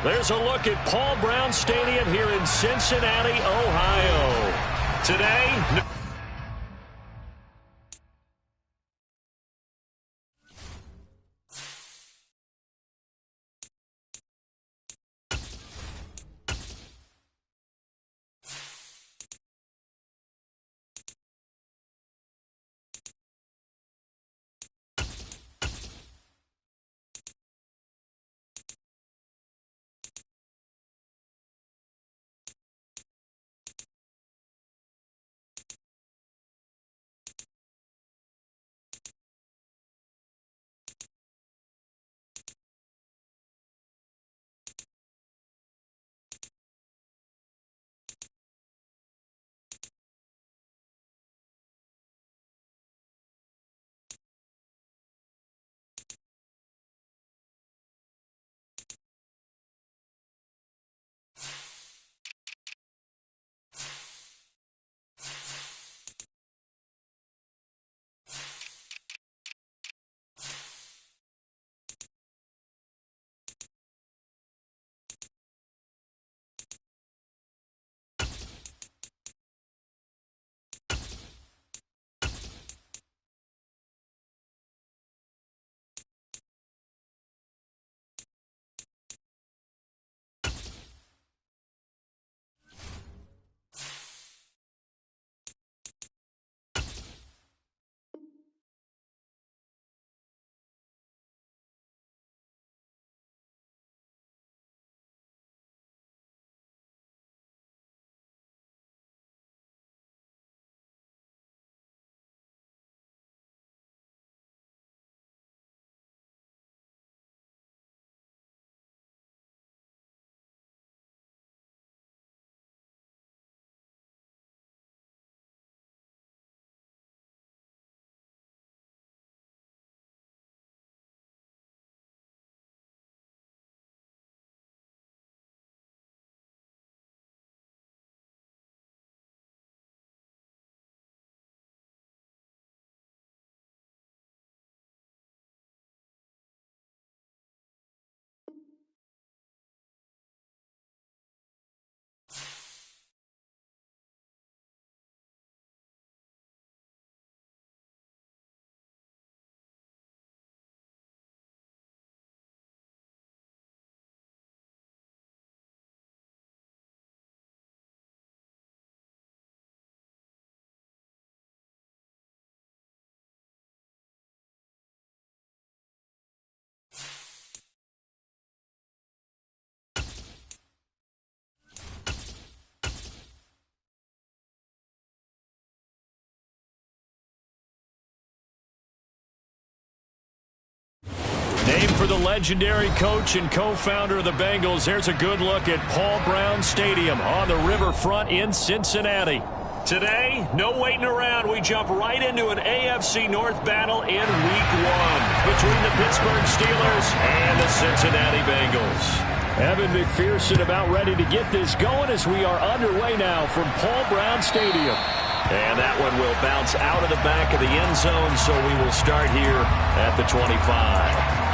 There's a look at Paul Brown Stadium here in Cincinnati, Ohio. Today, named for the legendary coach and co-founder of the Bengals, here's a good look at Paul Brown Stadium on the riverfront in Cincinnati. Today, no waiting around. We jump right into an AFC North battle in Week 1 between the Pittsburgh Steelers and the Cincinnati Bengals. Evan McPherson about ready to get this going as we are underway now from Paul Brown Stadium. And that one will bounce out of the back of the end zone, so we will start here at the 25.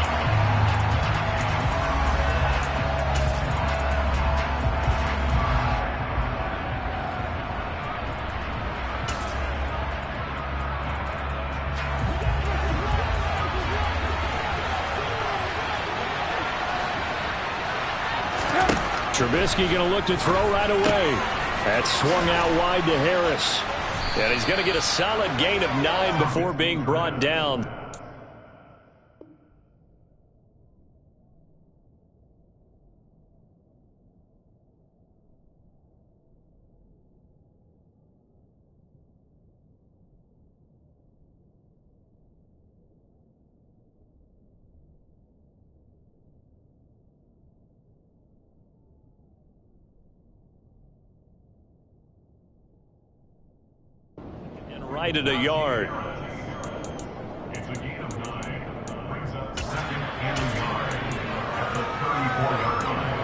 Trubisky going to look to throw right away. That swung out wide to Harris. And he's going to get a solid gain of 9 before being brought down. Right at a yard. It's a gain of 9. Brings up 2nd and a yard at the 34-yard line.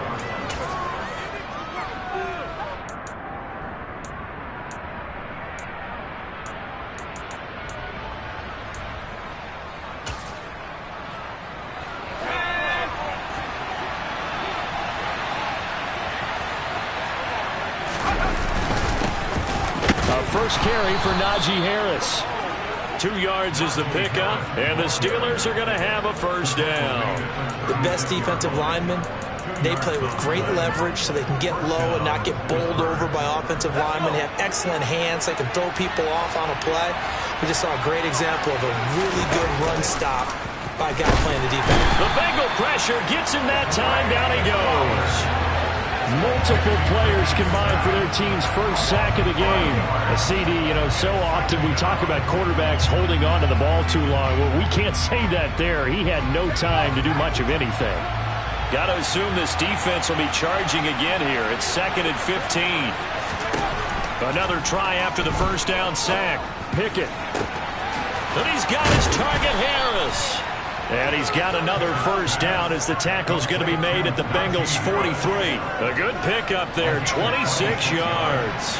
first carry for Najee Harris. 2 yards is the pickup, and the Steelers are going to have a first down. The best defensive linemen, they play with great leverage so they can get low and not get bowled over by offensive linemen. They have excellent hands. They can throw people off on a play. We just saw a great example of a really good run stop by a guy playing the defense. The Bengal pressure gets him that time. Down he goes. Multiple players combined for their team's first sack of the game. A CD, so often we talk about quarterbacks holding on to the ball too long. Well, we can't say that there. He had no time to do much of anything. Got to assume this defense will be charging again here. It's 2nd and 15. Another try after the first down sack. Pickett. And he's got his target, Harris. And he's got another first down as the tackle's going to be made at the Bengals 43. A good pickup there, 26 yards.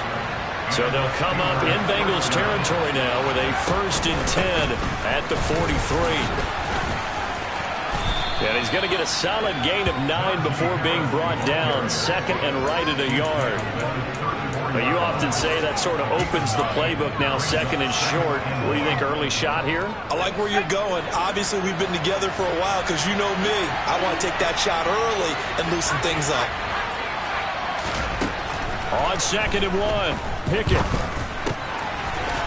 So they'll come up in Bengals territory now with a 1st and 10 at the 43. And he's going to get a solid gain of 9 before being brought down. 2nd and right at a yard. But you often say that sort of opens the playbook now, 2nd and short. What do you think, early shot here? I like where you're going. Obviously, we've been together for a while because you know me. I want to take that shot early and loosen things up. On 2nd and 1, Pickett.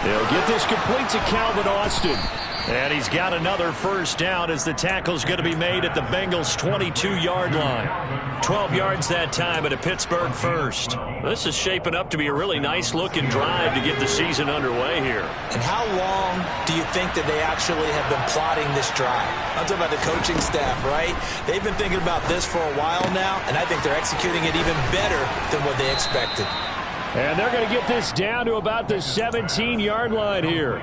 They'll get this complete to Calvin Austin. And he's got another first down as the tackle's going to be made at the Bengals' 22-yard line. 12 yards that time at a Pittsburgh first. This is shaping up to be a really nice-looking drive to get the season underway here. And how long do you think that they actually have been plotting this drive? I'm talking about the coaching staff, right? They've been thinking about this for a while now, and I think they're executing it even better than what they expected. And they're going to get this down to about the 17-yard line here.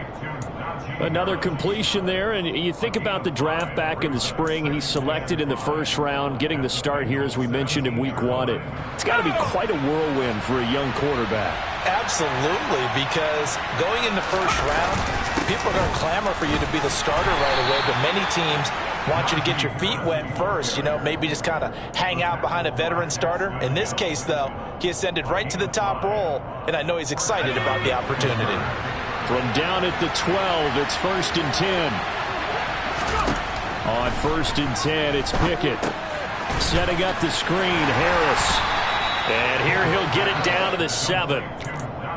Another completion there, and you think about the draft back in the spring. He's selected in the first round, getting the start here, as we mentioned in week 1. It's got to be quite a whirlwind for a young quarterback. Absolutely, because going in the first round, people are going to clamor for you to be the starter right away, but many teams want you to get your feet wet first, maybe just kind of hang out behind a veteran starter. In this case, though, he ascended right to the top roll, and I know he's excited about the opportunity. From down at the 12, it's 1st and 10. On 1st and 10, it's Pickett. Setting up the screen, Harris. And here he'll get it down to the 7.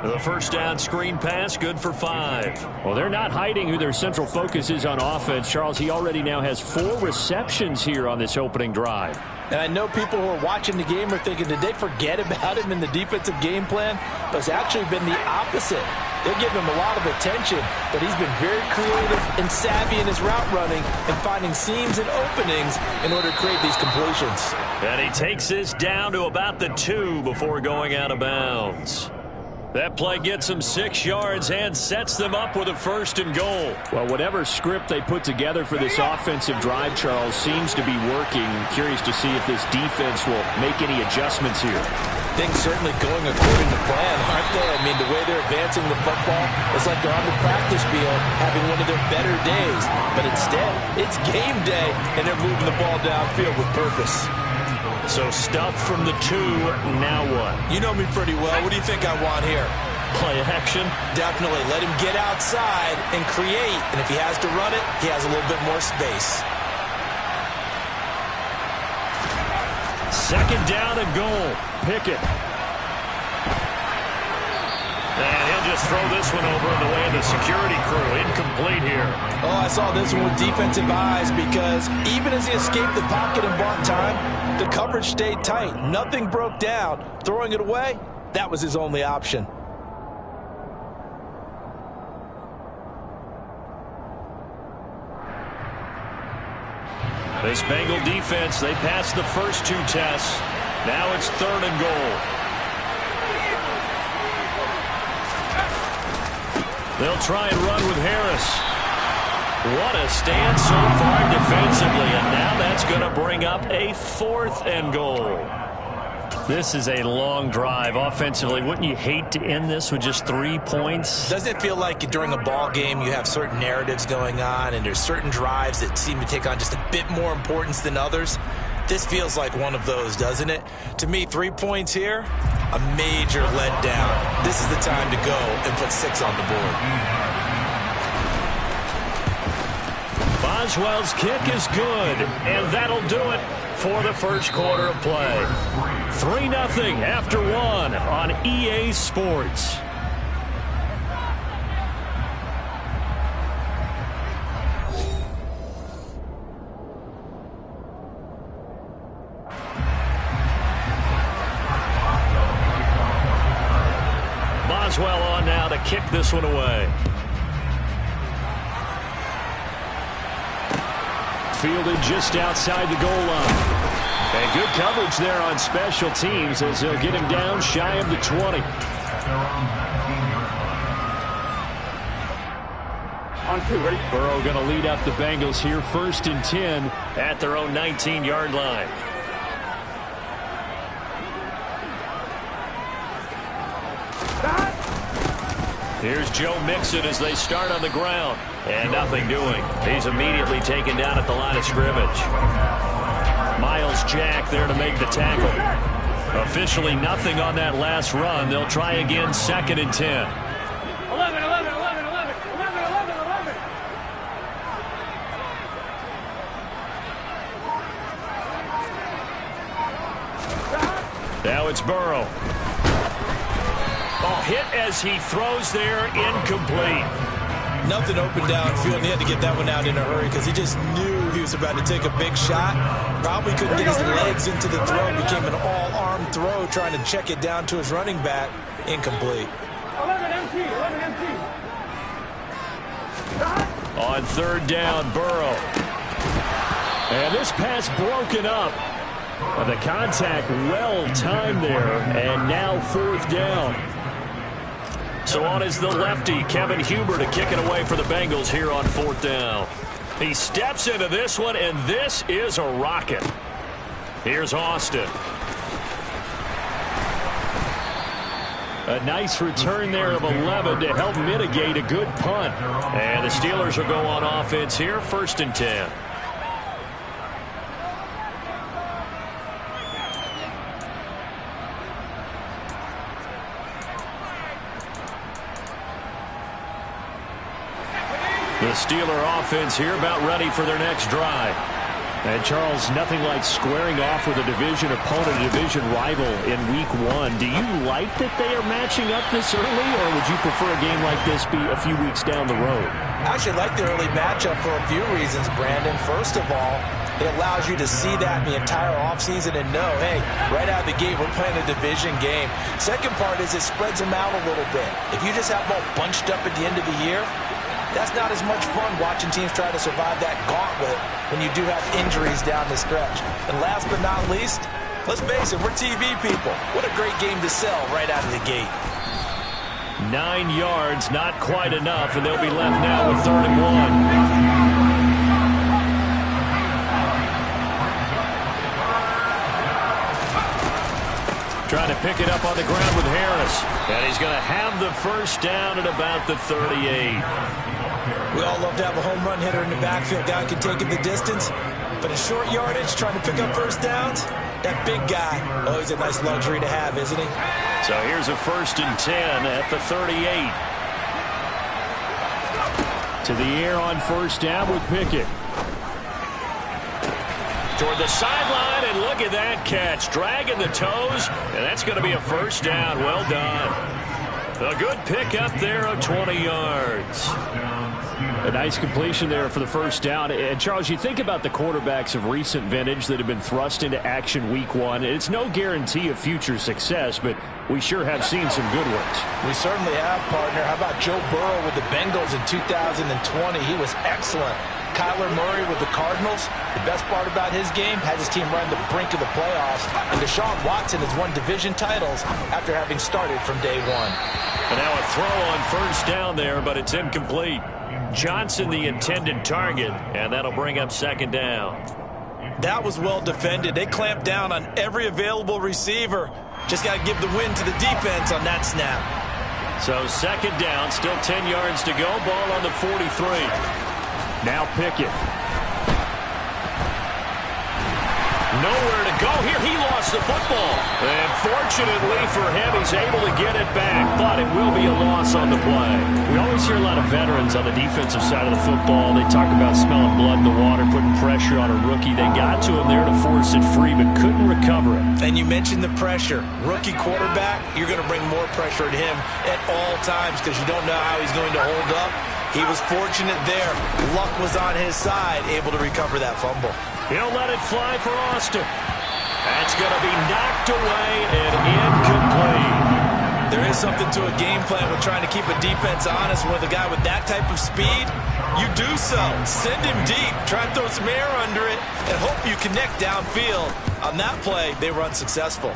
The first down screen pass, good for 5. Well, they're not hiding who their central focus is on offense. Charles, he already now has 4 receptions here on this opening drive. And I know people who are watching the game are thinking, did they forget about him in the defensive game plan? But it's actually been the opposite. They're giving him a lot of attention, but he's been very creative and savvy in his route running and finding seams and openings in order to create these completions. And he takes this down to about the 2 before going out of bounds. That play gets him 6 yards and sets them up with a 1st and goal. Well, whatever script they put together for this offensive drive, Charles, seems to be working. Curious to see if this defense will make any adjustments here. Things certainly going according to plan, aren't they? I mean, the way they're advancing the football, it's like they're on the practice field having one of their better days. But instead, it's game day, and they're moving the ball downfield with purpose. So stuff from the 2, now what? You know me pretty well. What do you think I want here? Play action? Definitely. Let him get outside and create. And if he has to run it, he has a little bit more space. 2nd down and goal. Pickett. And he'll just throw this one over in the way of the security crew. Incomplete here. Oh, I saw this one with defensive eyes because even as he escaped the pocket and bought time, the coverage stayed tight. Nothing broke down. Throwing it away, that was his only option. This Bengal defense, they passed the first 2 tests. Now it's 3rd and goal. They'll try and run with Harris. What a stand so far defensively, and now that's going to bring up a 4th and goal. This is a long drive offensively. Wouldn't you hate to end this with just 3 points? Doesn't it feel like during a ball game you have certain narratives going on and there's certain drives that seem to take on just a bit more importance than others? This feels like one of those, doesn't it? To me, 3 points here, a major letdown. This is the time to go and put 6 on the board. Boswell's kick is good, and that'll do it for the first quarter of play. 3-0 after 1 on EA Sports. Boswell on now to kick this one away. Fielded just outside the goal line. And good coverage there on special teams as they'll get him down shy of the 20. On 2, ready? Burrow going to lead up the Bengals here, 1st and 10 at their own 19-yard line. Here's Joe Mixon as they start on the ground. And nothing doing. He's immediately taken down at the line of scrimmage. Miles Jack there to make the tackle. Officially nothing on that last run. They'll try again, 2nd and 10. 11, 11, 11, 11, 11, 11, 11. Now it's Burrow. Oh, hit as he throws there, incomplete. Nothing open downfield, and he had to get that one out in a hurry because he just knew he was about to take a big shot. Probably couldn't get his legs into the throw. Became an all-arm throw trying to check it down to his running back. Incomplete. 11 MT, 11 MT. On 3rd down, Burrow. And this pass broken up. The contact well timed there, and now 4th down. So on is the lefty, Kevin Huber, to kick it away for the Bengals here on 4th down. He steps into this one, and this is a rocket. Here's Austin. A nice return there of 11 to help mitigate a good punt. And the Steelers will go on offense here, 1st and 10. The Steeler offense here about ready for their next drive. And Charles, nothing like squaring off with a division opponent, a division rival in week 1. Do you like that they are matching up this early, or would you prefer a game like this be a few weeks down the road? I actually like the early matchup for a few reasons, Brandon. First of all, it allows you to see that in the entire offseason and know, hey, right out of the gate, we're playing a division game. Second part is it spreads them out a little bit. If you just have them all bunched up at the end of the year, that's not as much fun watching teams try to survive that gauntlet when you do have injuries down the stretch. And last but not least, let's face it, we're TV people. What a great game to sell right out of the gate. 9 yards, not quite enough, and they'll be left now with 3rd and 1. Trying to pick it up on the ground with Harris. And he's going to have the 1st down at about the 38. We all love to have a home run hitter in the backfield. Guy can take it the distance. But in short yardage, trying to pick up 1st downs, that big guy, always a nice luxury to have, isn't he? So here's a 1st and 10 at the 38. To the air on 1st down with Pickett. Toward the sideline, and look at that catch. Dragging the toes, and that's going to be a 1st down. Well done. A good pick up there of 20 yards. A nice completion there for the 1st down. And, Charles, you think about the quarterbacks of recent vintage that have been thrust into action week 1. It's no guarantee of future success, but we sure have seen some good ones. We certainly have, partner. How about Joe Burrow with the Bengals in 2020? He was excellent. Kyler Murray with the Cardinals. The best part about his game, has his team right on the brink of the playoffs. And Deshaun Watson has won division titles after having started from day 1. And now a throw on 1st down there, but it's incomplete. Johnson the intended target, and that'll bring up 2nd down. That was well defended. They clamped down on every available receiver. Just got to give the win to the defense on that snap. So 2nd down, still 10 yards to go. Ball on the 43. Now Pickett. Nowhere go here. He lost the football. And fortunately for him, he's able to get it back, but it will be a loss on the play. We always hear a lot of veterans on the defensive side of the football. They talk about smelling blood in the water, putting pressure on a rookie. They got to him there to force it free, but couldn't recover it. And you mentioned the pressure. Rookie quarterback, you're going to bring more pressure at him at all times because you don't know how he's going to hold up. He was fortunate there. Luck was on his side, able to recover that fumble. He'll let it fly for Austin. That's going to be knocked away and incomplete. There is something to a game plan with trying to keep a defense honest. With a guy with that type of speed, you do so. Send him deep. Try and throw some air under it and hope you connect downfield. On that play, they were unsuccessful.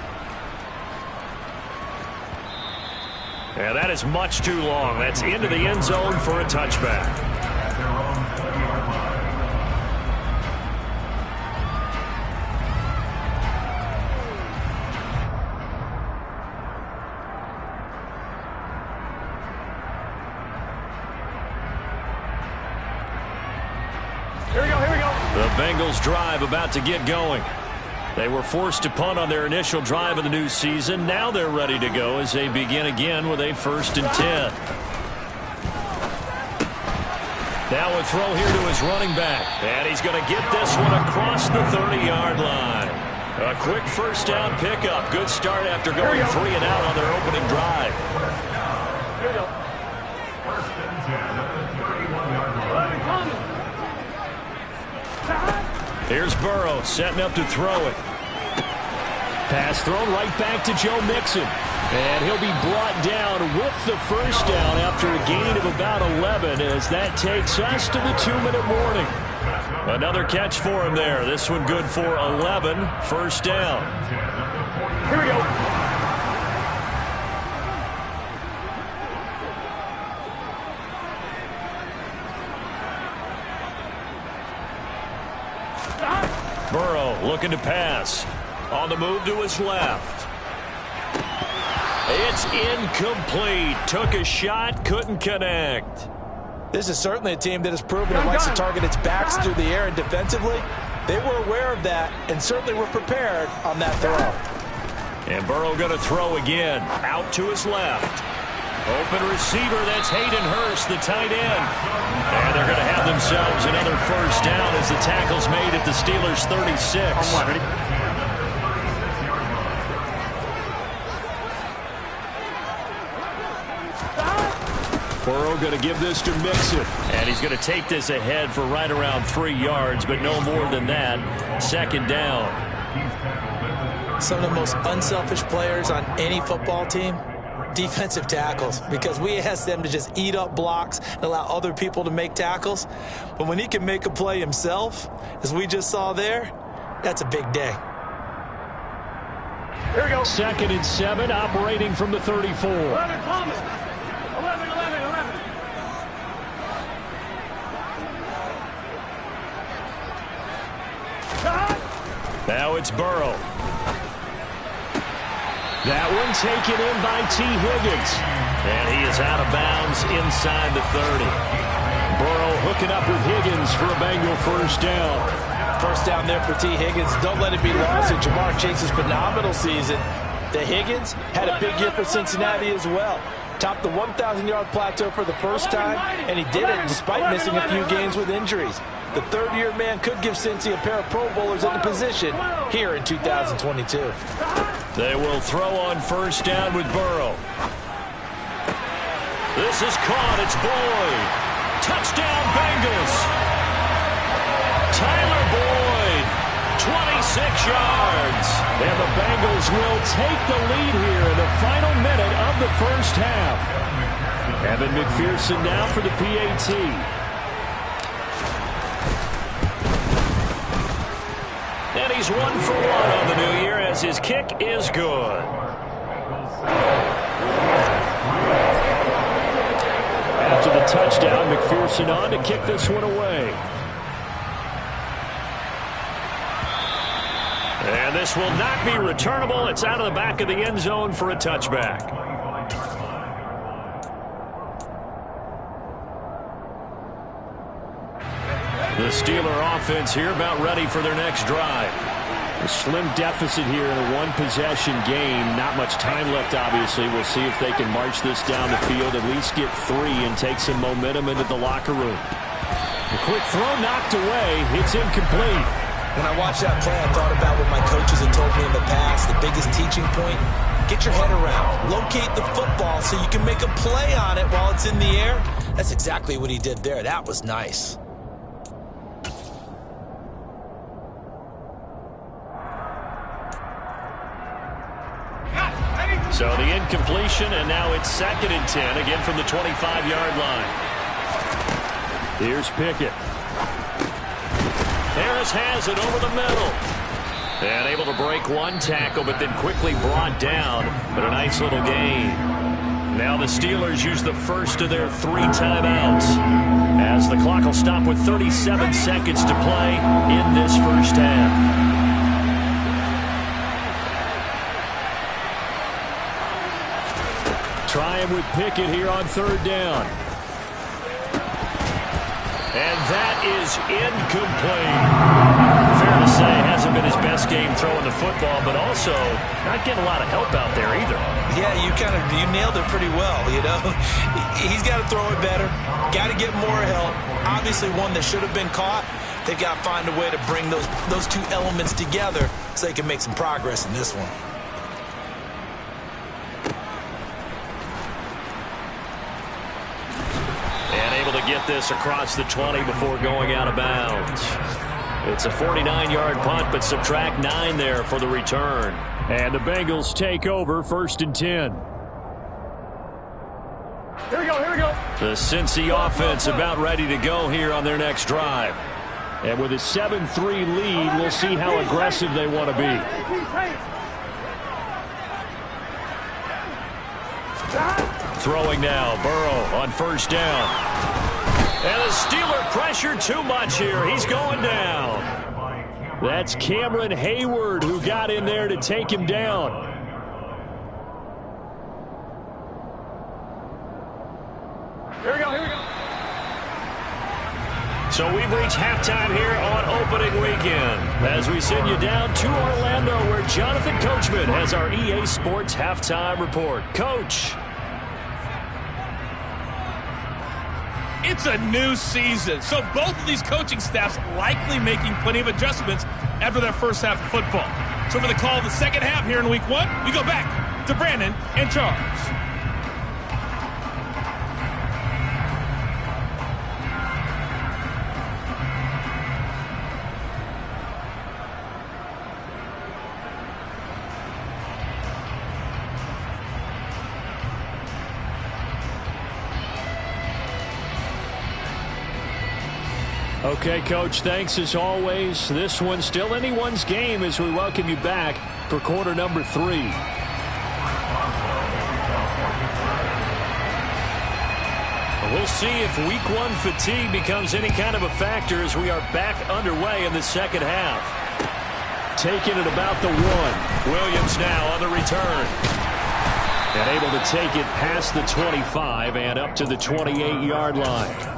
Yeah, that is much too long. That's into the end zone for a touchback. Here we go. The Bengals drive about to get going. They were forced to punt on their initial drive of the new season. Now they're ready to go as they begin again with a 1st and 10. Now a throw here to his running back. And he's going to get this one across the 30-yard line. A quick first down pickup. Good start after going 3 and out on their opening drive. Here we go. First and 10 at the 31-yard line. Here's Burrow setting up to throw it. Pass thrown right back to Joe Mixon. And he'll be brought down with the first down after a gain of about 11 as that takes us to the 2-minute warning. Another catch for him there. This one good for 11. First down. Here we go. Burrow looking to pass. On the move to his left. It's incomplete. Took a shot, couldn't connect. This is certainly a team that has proven it likes to target its backs through the air, and defensively, they were aware of that and certainly were prepared on that throw. And Burrow going to throw again. Out to his left. Open receiver, that's Hayden Hurst, the tight end. And they're going to have themselves another first down as the tackle's made at the Steelers' 36. Ready? Burrow going to give this to Mixon. And he's going to take this ahead for right around 3 yards, but no more than that. 2nd down. Some of the most unselfish players on any football team, defensive tackles, because we ask them to just eat up blocks and allow other people to make tackles. But when he can make a play himself, as we just saw there, that's a big day. Here we go. 2nd and 7, operating from the 34. 11, Thomas. 11. Now it's Burrow. That one taken in by T. Higgins. And he is out of bounds inside the 30. Burrow hooking up with Higgins for a Bengal first down. First down there for T. Higgins. Don't let it be lost in Jamar Chase's phenomenal season. The Higgins had a big year for Cincinnati as well. Topped the 1,000-yard plateau for the first time, and he did it despite missing a few games with injuries. The third-year man could give Cincy a pair of Pro Bowlers in the position here in 2022. They will throw on first down with Burrow. This is caught. It's Boyd. Touchdown, Bengals. Tyler Boyd, 26 yards. And the Bengals will take the lead here in the final minute of the first half. Evan McPherson now for the PAT. And he's 1 for 1 on the new year as his kick is good. After the touchdown, McPherson on to kick this one away. And this will not be returnable. It's out of the back of the end zone for a touchback. The Steeler offense here about ready for their next drive. A slim deficit here in a one-possession game. Not much time left, obviously. We'll see if they can march this down the field, at least get 3 and take some momentum into the locker room. A quick throw knocked away. It's incomplete. When I watched that play, I thought about what my coaches had told me in the past. The biggest teaching point, get your head around. Locate the football so you can make a play on it while it's in the air. That's exactly what he did there. That was nice. So the incompletion, and now it's 2nd and 10, again from the 25-yard line. Here's Pickett. Harris has it over the middle. And able to break one tackle, but then quickly brought down. But a nice little gain. Now the Steelers use the first of their 3 timeouts, as the clock will stop with 37 seconds to play in this first half. Trying with Pickett here on 3rd down. And that is incomplete. Fair to say, hasn't been his best game throwing the football, but also not getting a lot of help out there either. Yeah, you nailed it pretty well, you know. He's got to throw it better. Got to get more help. Obviously one that should have been caught. They've got to find a way to bring those 2 elements together so they can make some progress in this one. Get this across the 20 before going out of bounds. It's a 49-yard punt, but subtract 9 there for the return. And the Bengals take over 1st and 10. Here we go. The Cincy offense about ready to go here on their next drive. And with a 7-3 lead, we'll see how aggressive they want to be. Throwing now, Burrow on 1st down. And the Steeler pressure too much here. He's going down. That's Cameron Hayward who got in there to take him down. Here we go. So we've reached halftime here on opening weekend, as we send you down to Orlando, where Jonathan Coachman has our EA Sports halftime report. Coach. It's a new season, so both of these coaching staffs likely making plenty of adjustments after their first half of football. So for the call of the second half here in week 1, we go back to Brandon and Charles. Okay, Coach, thanks as always. This one's still anyone's game as we welcome you back for quarter number 3. We'll see if week 1 fatigue becomes any kind of a factor as we are back underway in the second half. Taking it about the 1. Williams now on the return. And able to take it past the 25 and up to the 28-yard line.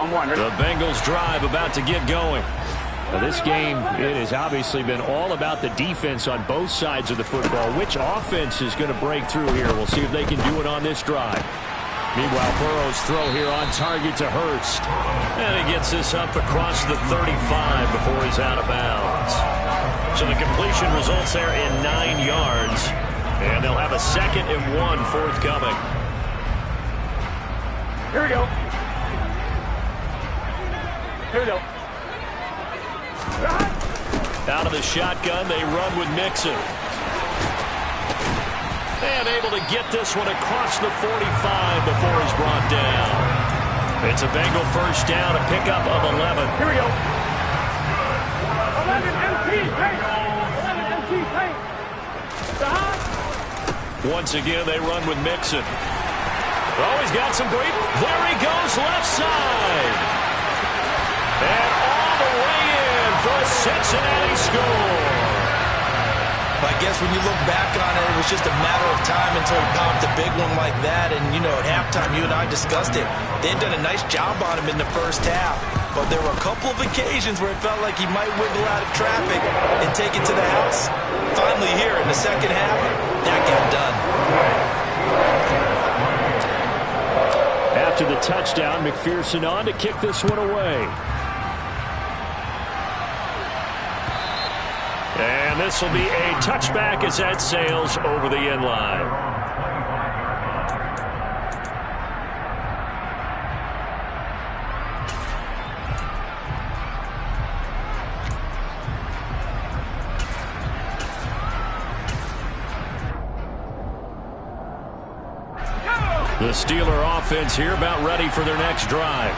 The Bengals drive about to get going. Now this game, it has obviously been all about the defense on both sides of the football. Which offense is going to break through here? We'll see if they can do it on this drive. Meanwhile, Burrow's throw here on target to Hurst. And he gets this up across the 35 before he's out of bounds. So the completion results there in 9 yards. And they'll have a 2nd and 1 forthcoming. Here we go. Out of the shotgun, they run with Mixon. And able to get this one across the 45 before he's brought down. It's a Bengal first down, a pickup of 11. Here we go. 11 MT paint. 11 MT paint. Once again, they run with Mixon. Oh, he's got some break. There he goes, left side. And all the way in for a Cincinnati score. I guess when you look back on it, it was just a matter of time until he popped a big one like that. And, you know, at halftime, you and I discussed it. They had done a nice job on him in the first half. but there were a couple of occasions where it felt like he might wiggle out of traffic and take it to the house. Finally here in the second half, that got done. After the touchdown, McPherson on to kick this one away. And this will be a touchback as that sails over the end line. The Steeler offense here about ready for their next drive.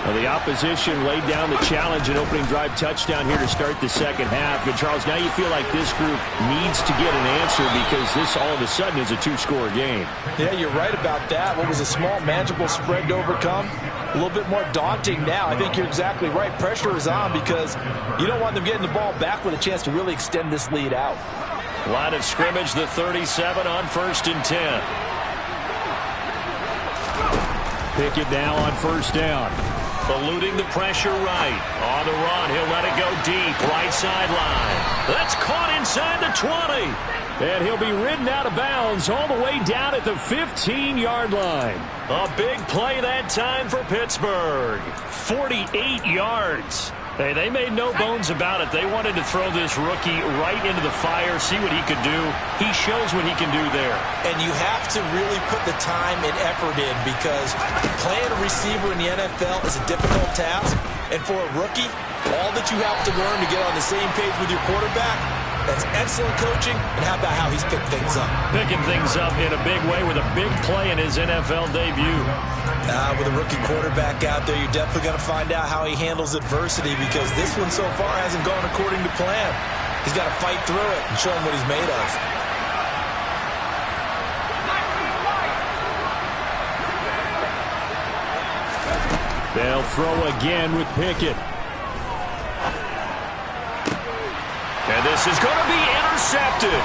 Well, the opposition laid down the challenge and opening drive touchdown here to start the second half. And, Charles, now you feel like this group needs to get an answer because this all of a sudden is a two-score game. Yeah, you're right about that. What was a small, manageable spread to overcome, a little bit more daunting now. I think you're exactly right. Pressure is on because you don't want them getting the ball back with a chance to really extend this lead out. Line of scrimmage, the 37 on 1st and 10. Pickett now on 1st down. Eluding the pressure right. On the run, he'll let it go deep. Right sideline. That's caught inside the 20. And he'll be ridden out of bounds all the way down at the 15-yard line. A big play that time for Pittsburgh. 48 yards. Hey, they made no bones about it. They wanted to throw this rookie right into the fire, see what he could do. He shows what he can do there. And you have to really put the time and effort in because playing a receiver in the NFL is a difficult task. And for a rookie, all that you have to learn to get on the same page with your quarterback, that's excellent coaching. And how about how he's picked things up? Picking things up in a big way with a big play in his NFL debut. With a rookie quarterback out there, you're definitely going to find out how he handles adversity because this one so far hasn't gone according to plan. He's got to fight through it and show him what he's made of. They'll throw again with Pickett. And this is going to be intercepted.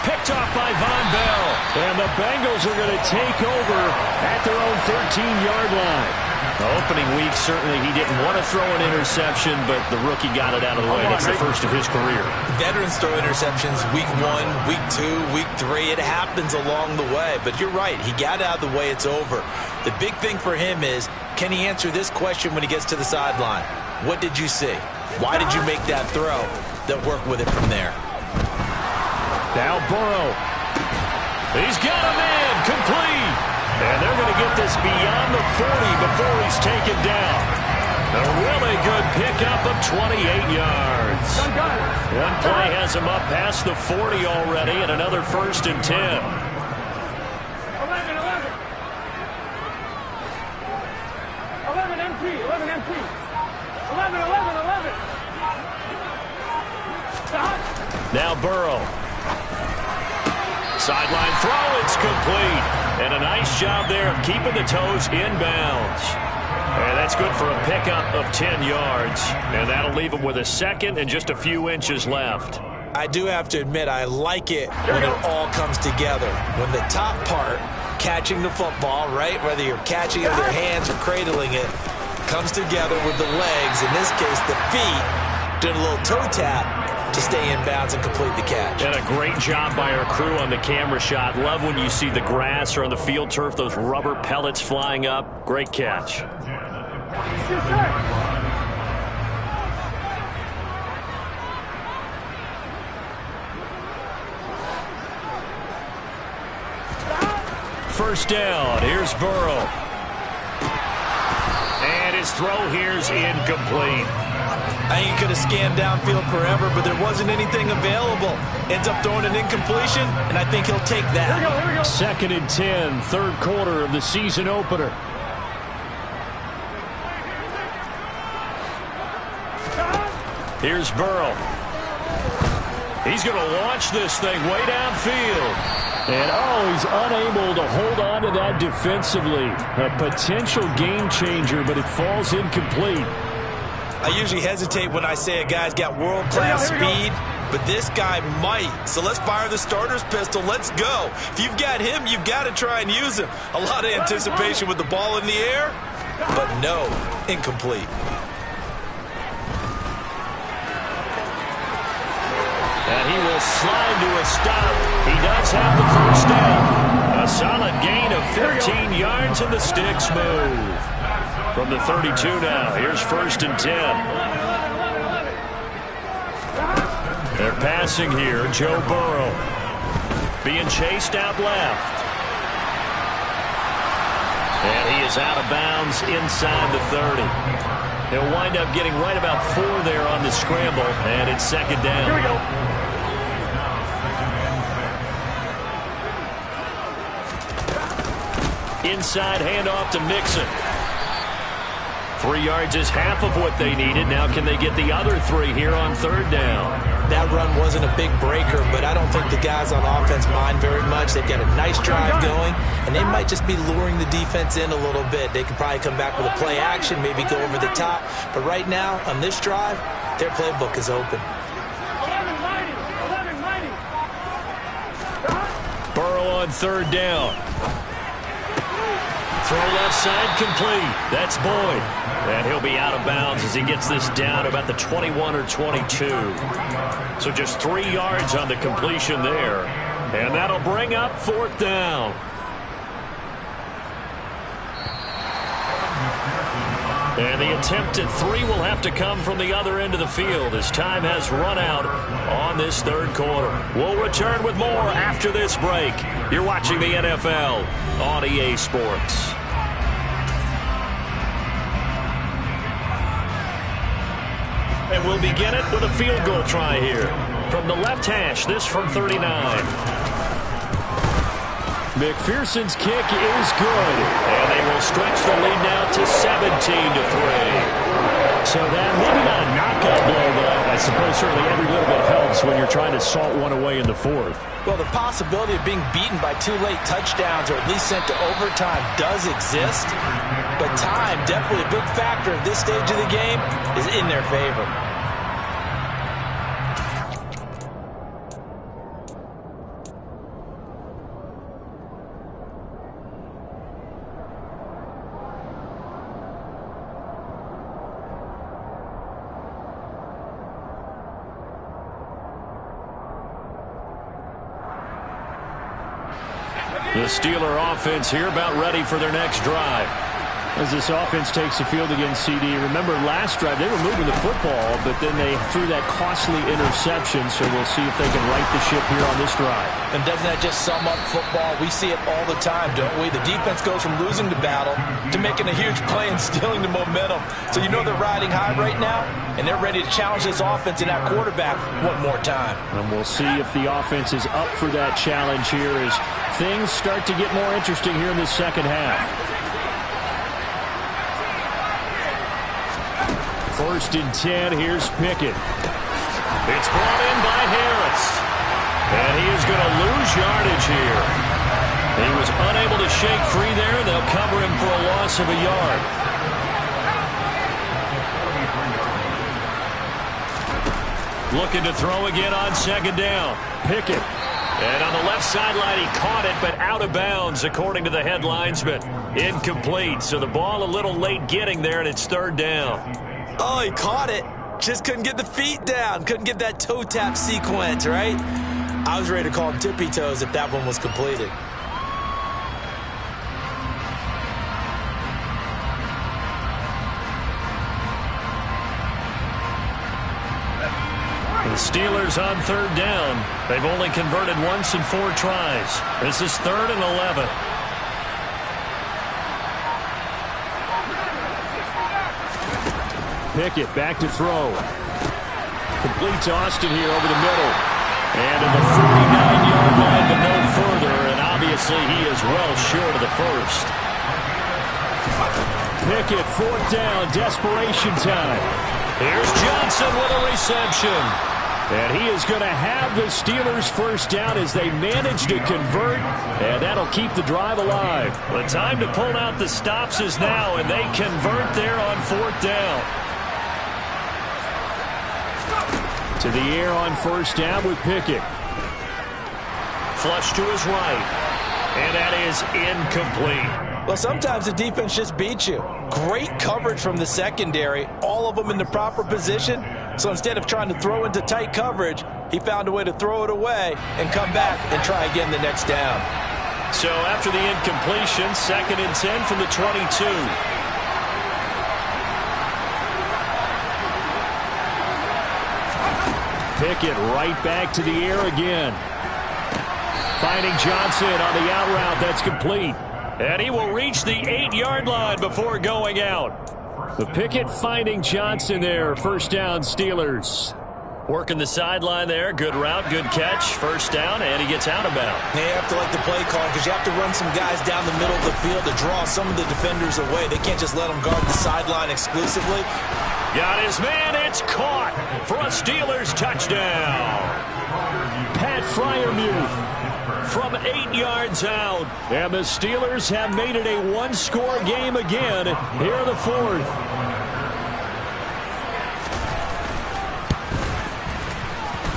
Picked off by Von Bell. And the Bengals are going to take over at their own 13-yard line. The opening week, certainly he didn't want to throw an interception, but the rookie got it out of the way. That's the first of his career. Veterans throw interceptions week 1, week 2, week 3. It happens along the way. But you're right. He got it out of the way. It's over. The big thing for him is, can he answer this question when he gets to the sideline? What did you see? Why did you make that throw? They'll work with it from there. Now Burrow. He's got a man complete. And they're going to get this beyond the 40 before he's taken down. A really good pickup of 28 yards. One play has him up past the 40 already and another 1st and 10. 11. 11 MT. 11 MT. 11. Stop. Now Burrow. Sideline throw, it's complete. And a nice job there of keeping the toes inbounds. And that's good for a pickup of 10 yards. And that'll leave him with a second and just a few inches left. I do have to admit, I like it when it all comes together. When the top part, catching the football, right, whether you're catching it with your hands or cradling it, comes together with the legs, in this case the feet, doing a little toe tap to stay in bounds and complete the catch. And a great job by our crew on the camera shot. Love when you see the grass or on the field turf, those rubber pellets flying up. Great catch. First down. Here's Burrow. And his throw here's incomplete. I think he could have scanned downfield forever, but there wasn't anything available. Ends up throwing an incompletion, and I think he'll take that. Here we go. 2nd and 10, third quarter of the season opener. Here's Burrow. He's going to launch this thing way downfield. And, he's unable to hold on to that defensively. A potential game changer, but it falls incomplete. I usually hesitate when I say a guy's got world-class speed, but this guy might. So let's fire the starter's pistol. Let's go. If you've got him, you've got to try and use him. A lot of anticipation with the ball in the air. but no, incomplete. And he will slide to a stop. He does have the first down. A solid gain of 15 yards, and the sticks move. From the 32 now, here's 1st and 10. They're passing here. Joe Burrow being chased out left. And he is out of bounds inside the 30. He'll wind up getting right about 4 there on the scramble, and it's 2nd down. Here we go. Inside handoff to Mixon. 3 yards is half of what they needed. Now can they get the other 3 here on 3rd down? That run wasn't a big breaker, but I don't think the guys on offense mind very much. They've got a nice drive going, and they might just be luring the defense in a little bit. They could probably come back with a play action, maybe go over the top. But right now, on this drive, their playbook is open. 11-90. Burrow on 3rd down. Throw left side complete. That's Boyd. And he'll be out of bounds as he gets this down about the 21 or 22. So just 3 yards on the completion there. And that'll bring up 4th down. And the attempt at 3 will have to come from the other end of the field as time has run out on this 3rd quarter. We'll return with more after this break. You're watching the NFL on EA Sports. And we'll begin it with a field goal try here. From the left hash, this from 39. McPherson's kick is good. And they will stretch the lead now to 17-3. So that maybe not a knockout blow, but I suppose certainly every little bit helps when you're trying to salt one away in the 4th. Well, the possibility of being beaten by 2 late touchdowns or at least sent to overtime does exist. But time, definitely a big factor at this stage of the game, is in their favor. The Steeler offense here about ready for their next drive. As this offense takes the field against CD, remember last drive they were moving the football, but then they threw that costly interception, so we'll see if they can right the ship here on this drive. And doesn't that just sum up football? We see it all the time, don't we? The defense goes from losing the battle to making a huge play and stealing the momentum. So you know they're riding high right now, and they're ready to challenge this offense and that quarterback one more time. And we'll see if the offense is up for that challenge here as things start to get more interesting here in the 2nd half. 1st and 10, here's Pickett. It's brought in by Harris. And he is going to lose yardage here. He was unable to shake free there. They'll cover him for a loss of a yard. Looking to throw again on 2nd down. Pickett. And on the left sideline, he caught it, but out of bounds, according to the head linesman. Incomplete. So the ball a little late getting there, and it's 3rd down. Oh, he caught it. Just couldn't get the feet down. Couldn't get that toe tap sequence, right? I was ready to call him tippy toes if that one was completed. The Steelers on 3rd down. They've only converted once in 4 tries. This is 3rd and 11. Pickett back to throw. Complete to Austin here over the middle. And at the 49-yard line, but no further. And obviously he is well short of the first. Pickett, 4th down, desperation time. Here's Johnson with a reception. And he is going to have the Steelers' first down as they manage to convert. And that'll keep the drive alive. The time to pull out the stops is now, and they convert there on 4th down. To the air on 1st down with Pickett. Flush to his right. And that is incomplete. Well, sometimes the defense just beats you. Great coverage from the secondary, all of them in the proper position. So instead of trying to throw into tight coverage, he found a way to throw it away and come back and try again the next down. So after the incompletion, 2nd and 10 from the 22. Pickett right back to the air again. Finding Johnson on the out route. That's complete. And he will reach the 8-yard line before going out. The Pickett finding Johnson there. First down, Steelers. Working the sideline there. Good route, good catch. First down, and he gets out of bounds. They have to like the play call because you have to run some guys down the middle of the field to draw some of the defenders away. They can't just let them guard the sideline exclusively. Got his man. It's caught for a Steelers touchdown. Pat Freiermuth from 8 yards out. And the Steelers have made it a one-score game again here in the 4th.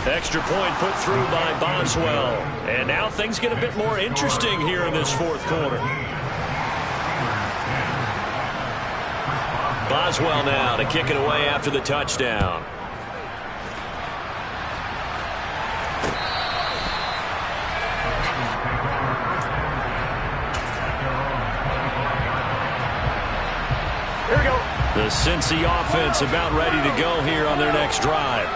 Extra point put through by Boswell. And now things get a bit more interesting here in this 4th quarter. Boswell now to kick it away after the touchdown. Here we go. The Cincy offense about ready to go here on their next drive.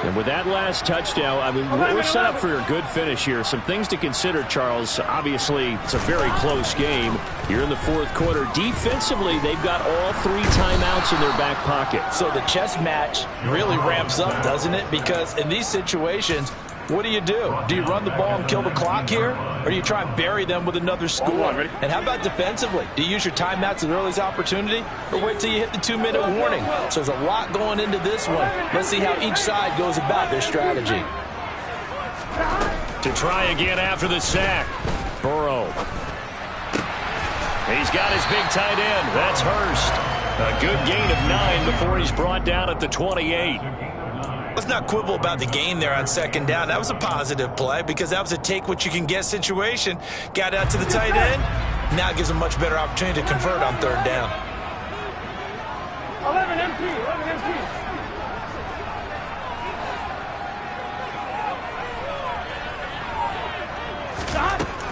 And with that last touchdown, I mean, we're set up for a good finish here. Some things to consider, Charles. Obviously, it's a very close game here in the 4th quarter. Defensively, they've got all 3 timeouts in their back pocket. So the chess match really ramps up, doesn't it? Because in these situations, what do? Do you run the ball and kill the clock here? Or do you try and bury them with another score? And how about defensively? Do you use your timeouts at the earliest opportunity? Or wait till you hit the 2-minute warning? So there's a lot going into this one. Let's see how each side goes about their strategy. To try again after the sack. Burrow. He's got his big tight end. That's Hurst. A good gain of 9 before he's brought down at the 28. Let's not quibble about the gain there on 2nd down. That was a positive play because that was a take-what-you-can-get situation. Got out to the tight end. Now it gives a much better opportunity to convert on 3rd down. 11 MP, 11 MP.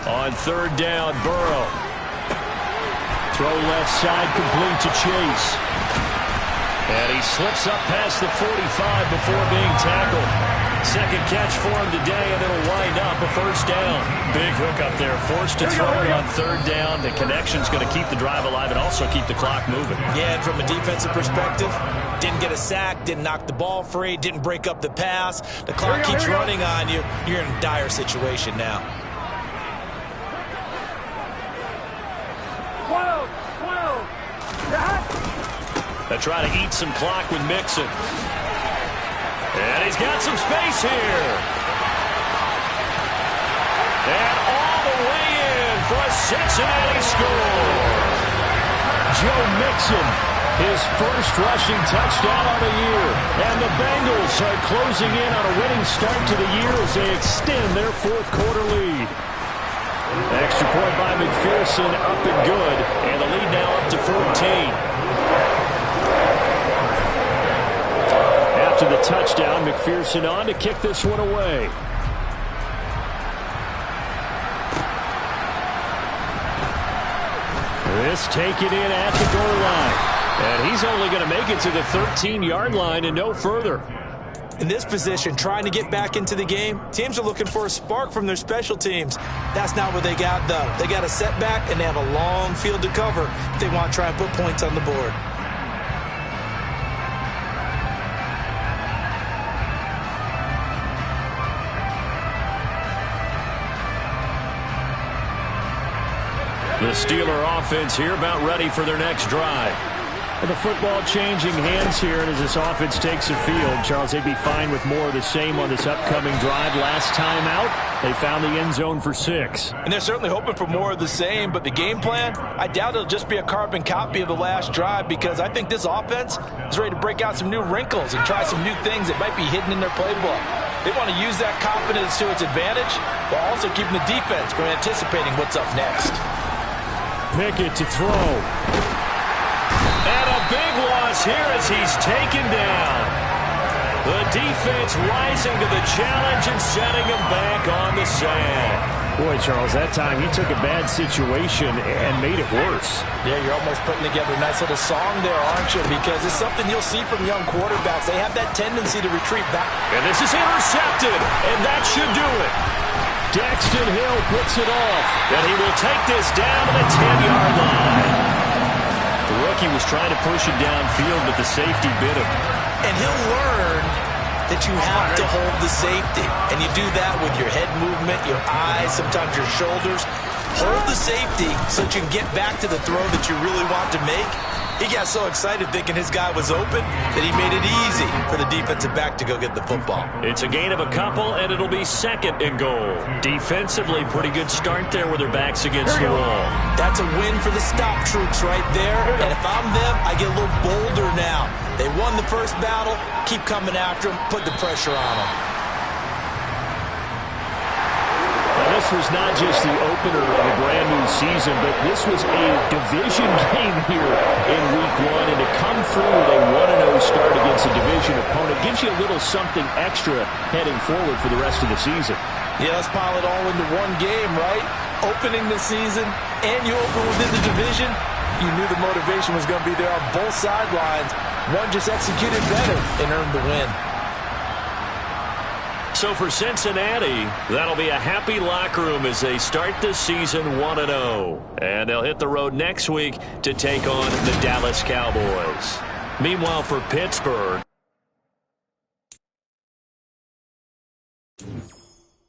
On 3rd down, Burrow. Throw left side, complete to Chase. And he slips up past the 45 before being tackled. 2nd catch for him today, and it'll wind up a 1st down. Big hook up there, forced to throw it on 3rd down. The connection's going to keep the drive alive and also keep the clock moving. Yeah, and from a defensive perspective, didn't get a sack, didn't knock the ball free, didn't break up the pass. The clock keeps running on you. You're in a dire situation now. 12. They try to eat some clock with Mixon. And he's got some space here. And all the way in for a Cincinnati score. Joe Mixon, his first rushing touchdown of the year. And the Bengals are closing in on a winning start to the year as they extend their 4th quarter lead. Extra point by McPherson, up and good. And the lead now up to 14. After the touchdown, McPherson on to kick this one away. This taken in at the goal line. And he's only going to make it to the 13-yard line and no further. In this position, trying to get back into the game, teams are looking for a spark from their special teams. That's not what they got, though. They got a setback, and they have a long field to cover if they want to try and put points on the board. The Steeler offense here about ready for their next drive. And the football changing hands here, and as this offense takes the field, Charles, they'd be fine with more of the same on this upcoming drive. Last time out, they found the end zone for 6. And they're certainly hoping for more of the same, but the game plan, I doubt it'll just be a carbon copy of the last drive because I think this offense is ready to break out some new wrinkles and try some new things that might be hidden in their playbook. They want to use that confidence to its advantage while also keeping the defense from anticipating what's up next. Pickett to throw. And a big loss here as he's taken down. The defense rising to the challenge and setting him back on the sack. Boy, Charles, that time he took a bad situation and made it worse. Yeah, you're almost putting together a nice little song there, aren't you? Because it's something you'll see from young quarterbacks. They have that tendency to retreat back. And this is intercepted, and that should do it. Daxton Hill picks it off. And he will take this down to the 10-yard line. The rookie was trying to push it downfield, but the safety bit him. And he'll learn that you have to hold the safety. And you do that with your head movement, your eyes, sometimes your shoulders. Hold the safety so that you can get back to the throw that you really want to make. He got so excited thinking his guy was open that he made it easy for the defensive back to go get the football. It's a gain of a couple, and it'll be 2nd and goal. Defensively, pretty good start there with their backs against the wall. That's a win for the stop troops right there. And if I'm them, I get a little bolder now. They won the first battle. Keep coming after them. Put the pressure on them. This was not just the opener of a brand new season, but this was a division game here in Week 1. And to come through with a 1-0 start against a division opponent gives you a little something extra heading forward for the rest of the season. Yeah, let's pile it all into one game, right? Opening the season, and you open within the division. You knew the motivation was going to be there on both sidelines. One just executed better and earned the win. So for Cincinnati, that'll be a happy locker room as they start the season 1-0. And they'll hit the road next week to take on the Dallas Cowboys. Meanwhile, for Pittsburgh,